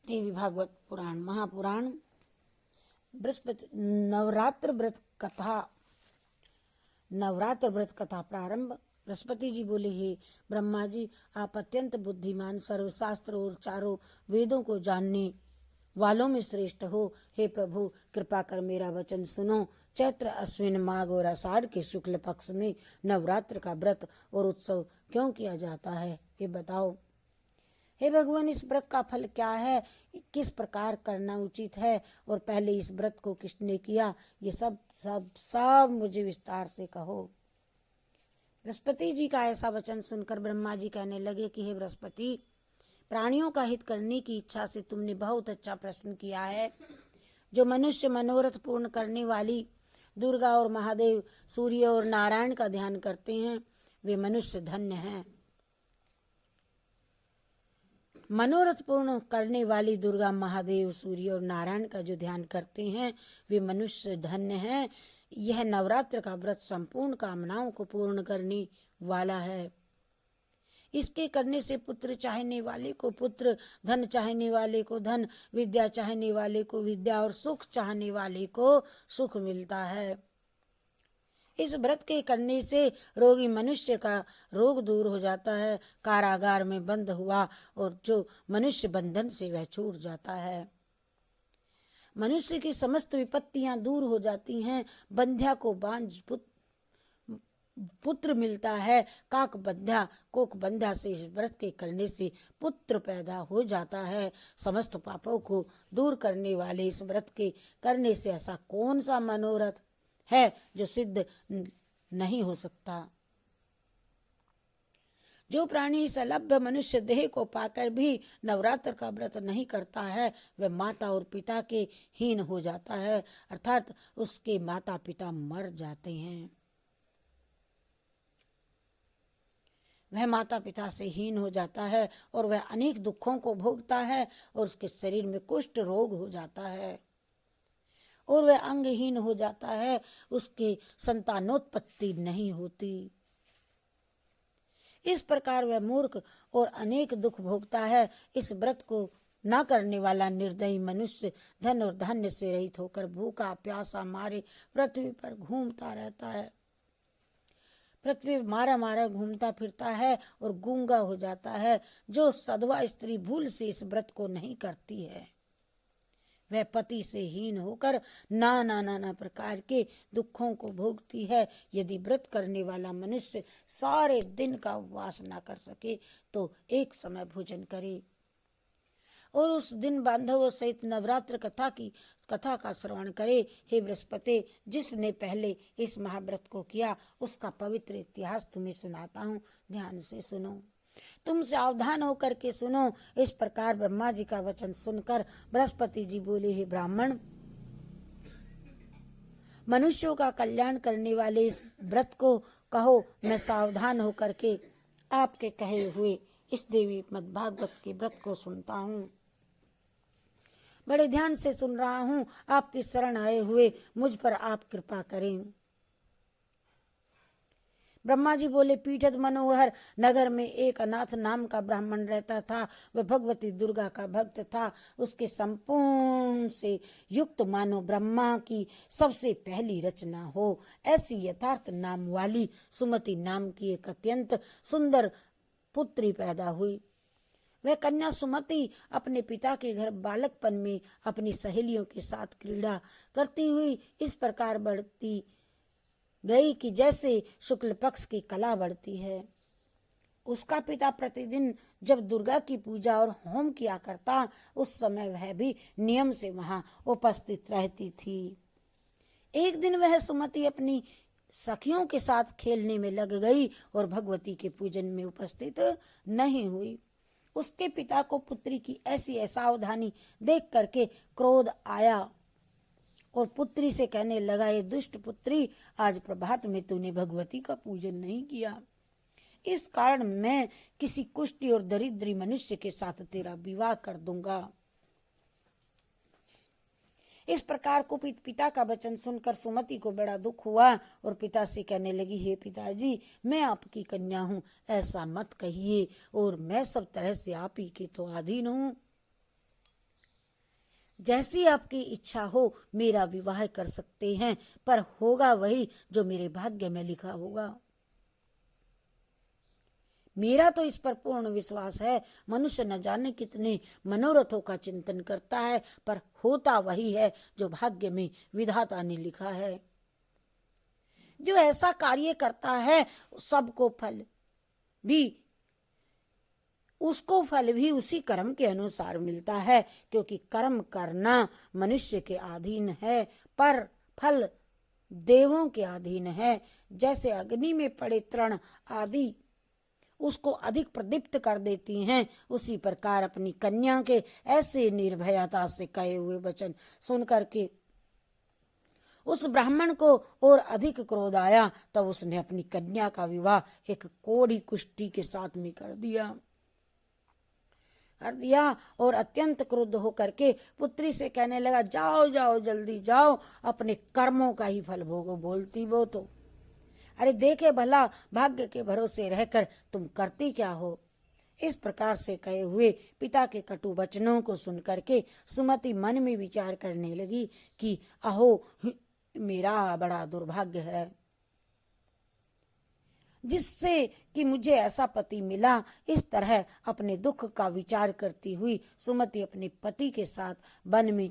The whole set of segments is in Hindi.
देवी भागवत पुराण महापुराण बृहस्पति नवरात्र व्रत कथा प्रारंभ। बृहस्पति जी बोले, हे ब्रह्मा जी, आप अत्यंत बुद्धिमान, सर्वशास्त्र और चारों वेदों को जानने वालों में श्रेष्ठ हो। हे प्रभु, कृपा कर मेरा वचन सुनो। चैत्र अश्विन माघ और आषाढ़ के शुक्ल पक्ष में नवरात्र का व्रत और उत्सव क्यों किया जाता है, ये बताओ। हे भगवान, इस व्रत का फल क्या है, किस प्रकार करना उचित है, और पहले इस व्रत को किसने किया, ये सब सब सब मुझे विस्तार से कहो। बृहस्पति जी का ऐसा वचन सुनकर ब्रह्मा जी कहने लगे कि हे बृहस्पति, प्राणियों का हित करने की इच्छा से तुमने बहुत अच्छा प्रश्न किया है। जो मनुष्य मनोरथ पूर्ण करने वाली दुर्गा और महादेव, सूर्य और नारायण का ध्यान करते हैं, वे मनुष्य धन्य हैं। मनोरथ पूर्ण करने वाली दुर्गा, महादेव, सूर्य और नारायण का जो ध्यान करते हैं, वे मनुष्य धन्य हैं। यह नवरात्र का व्रत संपूर्ण कामनाओं को पूर्ण करने वाला है। इसके करने से पुत्र चाहने वाले को पुत्र, धन चाहने वाले को धन, विद्या चाहने वाले को विद्या और सुख चाहने वाले को सुख मिलता है। इस व्रत के करने से रोगी मनुष्य का रोग दूर हो जाता है, कारागार में बंद हुआ और जो मनुष्य बंधन से वह छूट जाता है। मनुष्य की समस्त विपत्तियां दूर हो जाती हैं। बंध्या को बांझ पुत्र मिलता है। कोक बंध्या से इस व्रत के करने से पुत्र पैदा हो जाता है। समस्त पापों को दूर करने वाले इस व्रत के करने से ऐसा कौन सा मनोरथ है जो सिद्ध नहीं हो सकता। जो प्राणी इस अलभ्य मनुष्य देह को पाकर भी नवरात्र का व्रत नहीं करता है, वह माता और पिता के हीन हो जाता है, अर्थात उसके माता पिता मर जाते हैं। वह माता पिता से हीन हो जाता है और वह अनेक दुखों को भोगता है और उसके शरीर में कुष्ठ रोग हो जाता है और वह अंगहीन हो जाता है। उसके संतानोत्पत्ति नहीं होती। इस प्रकार वह मूर्ख और अनेक दुख भोगता है। इस व्रत को न करने वाला निर्दयी मनुष्य धन और धान्य से रहित होकर भूखा प्यासा मारे पृथ्वी पर घूमता रहता है। पृथ्वी मारा मारा घूमता फिरता है और गूंगा हो जाता है। जो सधवा स्त्री भूल से इस व्रत को नहीं करती है, वह पति से हीन होकर नाना प्रकार के दुखों को भोगती है। यदि व्रत करने वाला मनुष्य सारे दिन का उपवास न कर सके तो एक समय भोजन करे और उस दिन बांधवों सहित नवरात्र कथा का श्रवण करे। हे बृहस्पति, जिसने पहले इस महाव्रत को किया उसका पवित्र इतिहास तुम्हें सुनाता हूँ, ध्यान से सुनो। तुम सावधान होकर के सुनो। इस प्रकार ब्रह्मा जी का वचन सुनकर बृहस्पति जी बोले, हे ब्राह्मण, मनुष्यों का कल्याण करने वाले इस व्रत को कहो। मैं सावधान होकर के आपके कहे हुए इस देवी भागवत के व्रत को सुनता हूँ। बड़े ध्यान से सुन रहा हूँ। आपकी शरण आए हुए मुझ पर आप कृपा करें। ब्रह्मा जी बोले, पीठत मनोहर नगर में एक अनाथ नाम का ब्राह्मण रहता था। वह भगवती दुर्गा का भक्त था। उसके संपूर्ण से युक्त मानो ब्रह्मा की सबसे पहली रचना हो, ऐसी यथार्थ नाम वाली सुमति नाम की एक अत्यंत सुंदर पुत्री पैदा हुई। वह कन्या सुमति अपने पिता के घर बालकपन में अपनी सहेलियों के साथ क्रीड़ा करती हुई इस प्रकार बढ़ती गई कि जैसे शुक्ल पक्ष की कला बढ़ती है। उसका पिता प्रतिदिन जब दुर्गा की पूजा और होम किया करता, उस समय वह भी नियम से वहां उपस्थित रहती थी। एक दिन वह सुमति अपनी सखियों के साथ खेलने में लग गई और भगवती के पूजन में उपस्थित नहीं हुई। उसके पिता को पुत्री की ऐसी असावधानी देख करके क्रोध आया और पुत्री से कहने लगा, ये दुष्ट पुत्री, आज प्रभात में तूने भगवती का पूजन नहीं किया। इस कारण मैं किसी कुष्ठी और दरिद्री मनुष्य के साथ तेरा विवाह कर दूंगा। इस प्रकार कुपित पिता का वचन सुनकर सुमति को बड़ा दुख हुआ और पिता से कहने लगी, हे पिताजी, मैं आपकी कन्या हूँ, ऐसा मत कहिए, और मैं सब तरह से आप ही के तो अधीन हूँ। जैसी आपकी इच्छा हो मेरा विवाह कर सकते हैं, पर होगा वही जो मेरे भाग्य में लिखा होगा। मेरा तो इस पर पूर्ण विश्वास है। मनुष्य न जाने कितने मनोरथों का चिंतन करता है, पर होता वही है जो भाग्य में विधाता ने लिखा है। जो ऐसा कार्य करता है सबको फल भी उसको फल भी उसी कर्म के अनुसार मिलता है, क्योंकि कर्म करना मनुष्य के अधीन है, पर फल देवों के अधीन है। जैसे अग्नि में पड़े तृण आदि उसको अधिक प्रदीप्त कर देती हैं, उसी प्रकार अपनी कन्या के ऐसे निर्भयता से कहे हुए वचन सुन करके उस ब्राह्मण को और अधिक क्रोध आया। तब उसने अपनी कन्या का विवाह एक कोड़ी कुष्ठी के साथ में कर दिया और अत्यंत क्रुद्ध होकर के पुत्री से कहने लगा, जाओ जाओ जल्दी जाओ, अपने कर्मों का ही फल भोगो। बोलती वो तो, अरे देखे भला भाग्य के भरोसे रहकर तुम करती क्या हो। इस प्रकार से कहे हुए पिता के कटु वचनों को सुन करके सुमति मन में विचार करने लगी कि अहो मेरा बड़ा दुर्भाग्य है जिससे कि मुझे ऐसा पति मिला। इस तरह अपने दुख का विचार करती हुई सुमति अपने पति के साथ वन में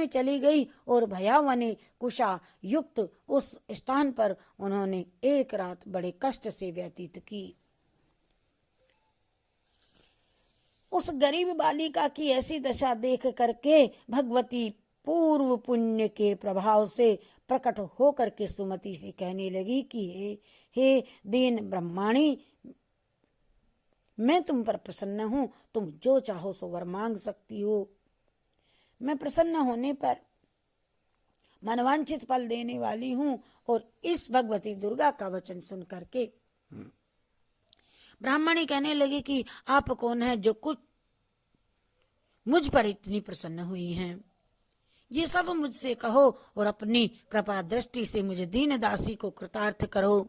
चली गई और भयावने कुशा युक्त उस स्थान पर उन्होंने एक रात बड़े कष्ट से व्यतीत की। उस गरीब बालिका की ऐसी दशा देख करके भगवती पूर्व पुण्य के प्रभाव से प्रकट होकर के सुमति से कहने लगी कि हे दीन ब्रह्माणी, मैं तुम पर प्रसन्न हूँ, तुम जो चाहो सो वर मांग सकती हो। मैं प्रसन्न होने पर मनवांछित फल देने वाली हूँ। और इस भगवती दुर्गा का वचन सुन करके ब्राह्मणी कहने लगी कि आप कौन है जो कुछ मुझ पर इतनी प्रसन्न हुई हैं। ये सब मुझसे कहो और अपनी कृपा दृष्टि से मुझे दीन दासी को कृतार्थ करो।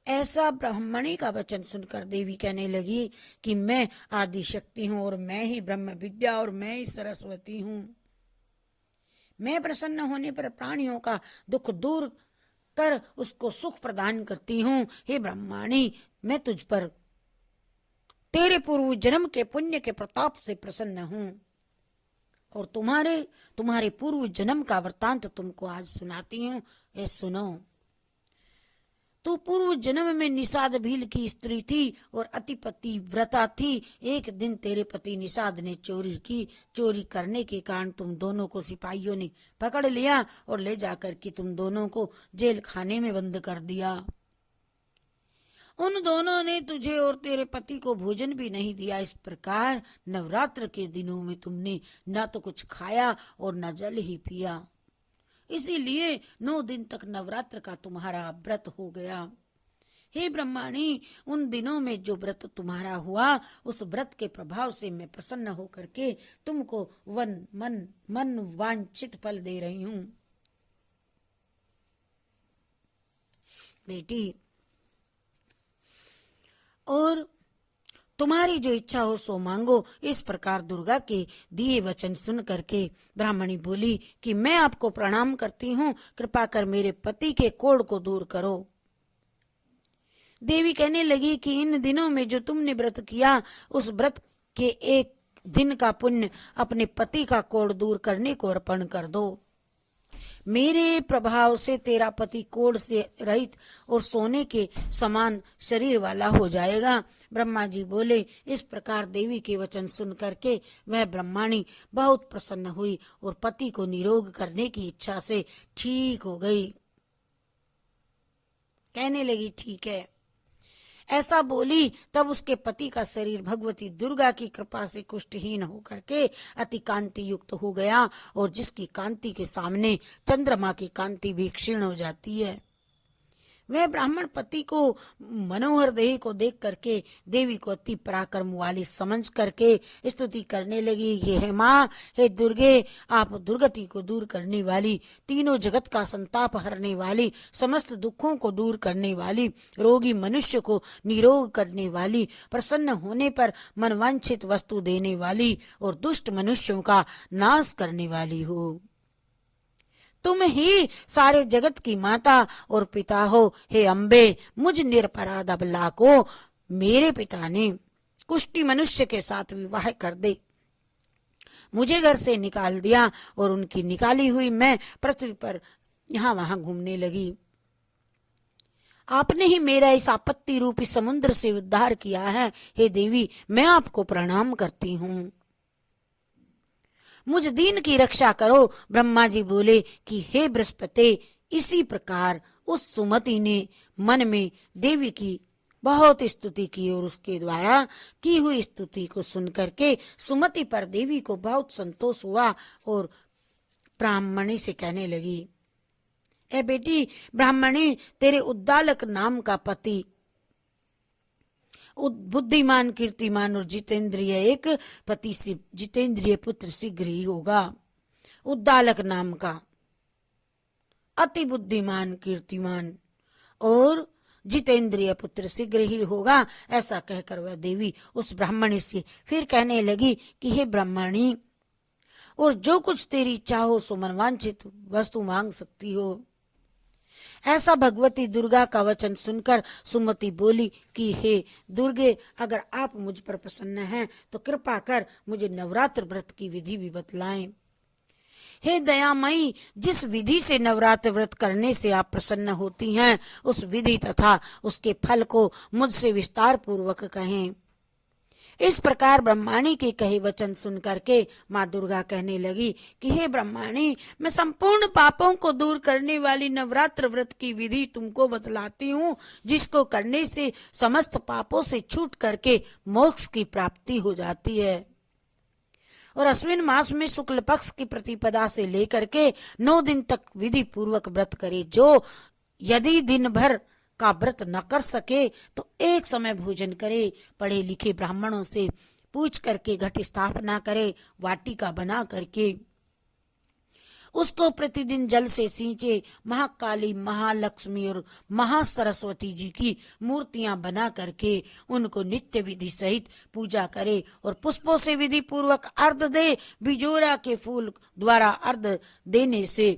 ऐसा ब्राह्मणी का वचन सुनकर देवी कहने लगी कि मैं आदि शक्ति हूँ और मैं ही ब्रह्म विद्या और मैं ही सरस्वती हूँ। मैं प्रसन्न होने पर प्राणियों का दुख दूर कर उसको सुख प्रदान करती हूँ। हे ब्रह्माणी, मैं तुझ पर तेरे पूर्व जन्म के पुण्य के प्रताप से प्रसन्न हूँ और तुम्हारे पूर्व जन्म का वृतांत तुमको आज सुनाती हूँ। ये सुनो। तू पूर्व जन्म में निषाद भील की स्त्री थी और अतिपति व्रता थी। एक दिन तेरे पति निषाद ने चोरी की। चोरी करने के कारण तुम दोनों को सिपाहियों ने पकड़ लिया और ले जाकर के तुम दोनों को जेल खाने में बंद कर दिया। उन दोनों ने तुझे और तेरे पति को भोजन भी नहीं दिया। इस प्रकार नवरात्र के दिनों में तुमने न तो कुछ खाया और न जल ही पिया। इसीलिए 9 दिन तक नवरात्र का तुम्हारा व्रत हो गया। हे ब्रह्माणी, उन दिनों में जो व्रत तुम्हारा हुआ उस व्रत के प्रभाव से मैं प्रसन्न होकर के तुमको मन वांछित फल दे रही हूँ। बेटी, और तुम्हारी जो इच्छा हो सो मांगो। इस प्रकार दुर्गा के दिए वचन सुन करके ब्राह्मणी बोली कि मैं आपको प्रणाम करती हूँ, कृपा कर मेरे पति के कोढ़ को दूर करो। देवी कहने लगी कि इन दिनों में जो तुमने व्रत किया उस व्रत के एक दिन का पुण्य अपने पति का कोढ़ दूर करने को अर्पण कर दो। मेरे प्रभाव से तेरा पति कोढ़ से रहित और सोने के समान शरीर वाला हो जाएगा। ब्रह्मा जी बोले। इस प्रकार देवी के वचन सुन करके वह ब्रह्माणी बहुत प्रसन्न हुई और पति को निरोग करने की इच्छा से ठीक हो गई। कहने लगी ठीक है। ऐसा बोली तब उसके पति का शरीर भगवती दुर्गा की कृपा से कुष्ठहीन होकर के अति कांति युक्त हो गया और जिसकी कांति के सामने चंद्रमा की कांति भी क्षीण हो जाती है वह ब्राह्मण पति को मनोहर देह को देख करके देवी को अति पराक्रम वाली समझ करके स्तुति करने लगी। ये है माँ, हे दुर्गे, आप दुर्गति को दूर करने वाली, तीनों जगत का संताप हरने वाली, समस्त दुखों को दूर करने वाली, रोगी मनुष्य को निरोग करने वाली, प्रसन्न होने पर मनवांछित वस्तु देने वाली और दुष्ट मनुष्यों का नाश करने वाली हो। तुम ही सारे जगत की माता और पिता हो। हे अम्बे, मुझ निरपराध अबला को मेरे पिता ने कुष्ठी मनुष्य के साथ विवाह कर दे मुझे घर से निकाल दिया और उनकी निकाली हुई मैं पृथ्वी पर यहाँ वहां घूमने लगी। आपने ही मेरा इस आपत्ति रूपी समुद्र से उद्धार किया है। हे देवी, मैं आपको प्रणाम करती हूँ। मुझ दीन की रक्षा करो। ब्रह्मा जी बोले कि हे बृहस्पति, इसी प्रकार उस सुमति ने मन में देवी की बहुत स्तुति की और उसके द्वारा की हुई स्तुति को सुनकर के सुमति पर देवी को बहुत संतोष हुआ और ब्राह्मणी से कहने लगी, ए बेटी ब्राह्मणी, तेरे उद्दालक नाम का पति बुद्धिमान, कीर्तिमान और जितेंद्रिय एक पति से जितेंद्रिय पुत्र शीघ्र ही होगा। उद्दालक नाम का अति बुद्धिमान, कीर्तिमान और जितेंद्रिय पुत्र शीघ्र ही होगा। ऐसा कहकर वह देवी उस ब्राह्मणी से फिर कहने लगी कि हे ब्राह्मणी, और जो कुछ तेरी इच्छा हो सो मनवांछित वस्तु मांग सकती हो। ऐसा भगवती दुर्गा का वचन सुनकर सुमति बोली कि हे दुर्गे, अगर आप मुझ पर प्रसन्न हैं तो कृपा कर मुझे नवरात्र व्रत की विधि भी बतलाएं। हे दयामयी, जिस विधि से नवरात्र व्रत करने से आप प्रसन्न होती हैं, उस विधि तथा उसके फल को मुझसे विस्तार पूर्वक कहें। इस प्रकार ब्रह्माणी के कहे वचन सुन करके माँ दुर्गा कहने लगी कि हे ब्रह्माणी, मैं संपूर्ण पापों को दूर करने वाली नवरात्र व्रत की विधि तुमको बतलाती हूँ, जिसको करने से समस्त पापों से छूट करके मोक्ष की प्राप्ति हो जाती है। और अश्विन मास में शुक्ल पक्ष की प्रतिपदा से लेकर के 9 दिन तक विधि पूर्वक व्रत करे। जो यदि दिन भर का व्रत न कर सके तो एक समय भोजन करे। पढ़े लिखे ब्राह्मणों से पूछ करके घट स्थापना करे, वाटिका बना करके उसको प्रतिदिन जल से सींचे। महाकाली, महालक्ष्मी और महासरस्वती जी की मूर्तियां बना करके उनको नित्य विधि सहित पूजा करे और पुष्पों से विधि पूर्वक अर्घ दे। बिजोरा के फूल द्वारा अर्घ देने से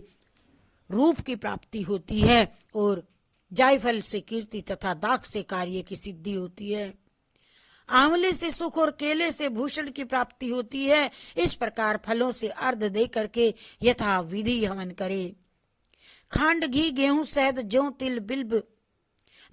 रूप की प्राप्ति होती है और जायफल से कीर्ति तथा दाख से कार्य की सिद्धि होती है। आंवले से सुख और केले से भूषण की प्राप्ति होती है। इस प्रकार फलों से अर्घ दे करके यथा विधि हवन करे। खांड, घी, गेहूं, शहद, जौ, तिल, बिल्व,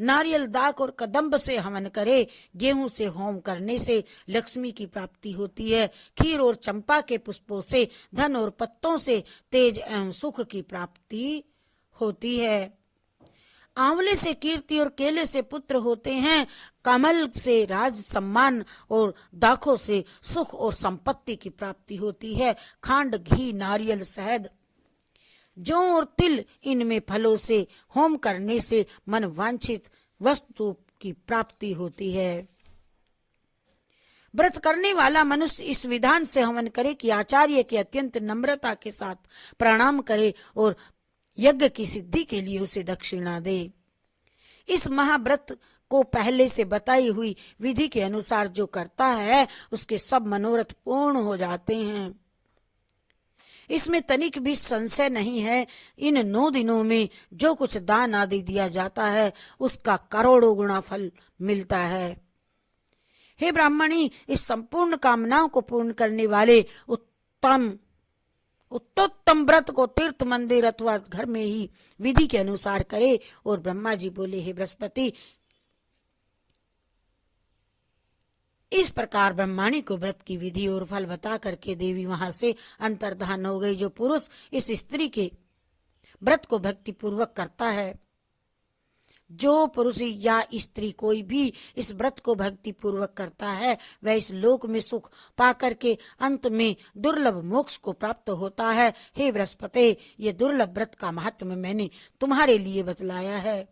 नारियल, दाक और कदम्ब से हवन करे। गेहूं से होम करने से लक्ष्मी की प्राप्ति होती है। खीर और चंपा के पुष्पों से धन और पत्तों से तेज एवं सुख की प्राप्ति होती है। आंवले से कीर्ति और केले से पुत्र होते हैं। कमल से राज सम्मान और दाखों से सुख और संपत्ति की प्राप्ति होती है। खांड, घी, नारियल, शहद, जौ और तिल, इनमें फलों से होम करने से मन वांछित वस्तु की प्राप्ति होती है। व्रत करने वाला मनुष्य इस विधान से हवन करे कि आचार्य के अत्यंत नम्रता के साथ प्रणाम करे और यज्ञ की सिद्धि के लिए उसे दक्षिणा दे। इस महाव्रत को पहले से बताई हुई विधि के अनुसार जो करता है उसके सब मनोरथ पूर्ण हो जाते हैं। इसमें तनिक भी संशय नहीं है। इन 9 दिनों में जो कुछ दान आदि दिया जाता है उसका करोड़ों गुना फल मिलता है। हे ब्राह्मणी, इस संपूर्ण कामनाओं को पूर्ण करने वाले उत्तोत्तम व्रत को तीर्थ, मंदिर अथवा घर में ही विधि के अनुसार करे। और ब्रह्मा जी बोले, हे बृहस्पति, इस प्रकार ब्रह्माणी को व्रत की विधि और फल बता करके देवी वहां से अंतर्धान हो गई। जो पुरुष इस स्त्री के व्रत को भक्ति पूर्वक करता है, जो पुरुष या स्त्री कोई भी इस व्रत को भक्ति पूर्वक करता है, वह इस लोक में सुख पाकर के अंत में दुर्लभ मोक्ष को प्राप्त होता है। हे बृहस्पति, ये दुर्लभ व्रत का महात्म्य मैंने तुम्हारे लिए बतलाया है।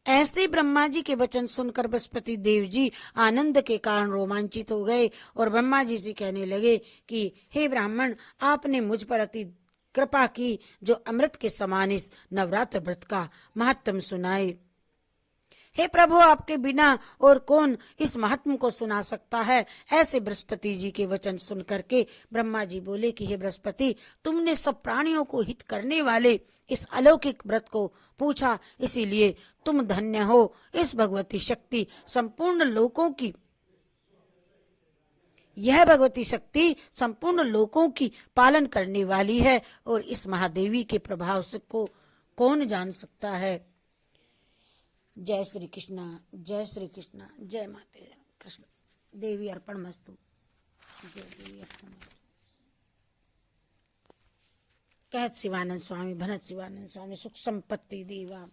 ऐसे ब्रह्मा जी के वचन सुनकर बृहस्पति देव जी आनंद के कारण रोमांचित हो गए और ब्रह्मा जी से कहने लगे कि हे ब्राह्मण, आपने मुझ पर अति कृपा की जो अमृत के समान इस नवरात्र व्रत का महात्म सुनाए। हे प्रभु, आपके बिना और कौन इस महात्म को सुना सकता है। ऐसे बृहस्पति जी के वचन सुन करके ब्रह्मा जी बोले कि हे बृहस्पति, तुमने सब प्राणियों को हित करने वाले इस अलौकिक व्रत को पूछा, इसीलिए तुम धन्य हो। इस भगवती शक्ति संपूर्ण लोकों की यह भगवती शक्ति संपूर्ण लोकों की पालन करने वाली है और इस महादेवी के प्रभाव से को कौन जान सकता है। जय श्री कृष्णा, जय श्री कृष्णा, जय माता कृष्ण देवी अर्पणमस्तु, जय देवी अर्पणमस्तु। कहत शिवानंद स्वामी, भनत शिवानंद स्वामी, सुख संपत्ति देवा।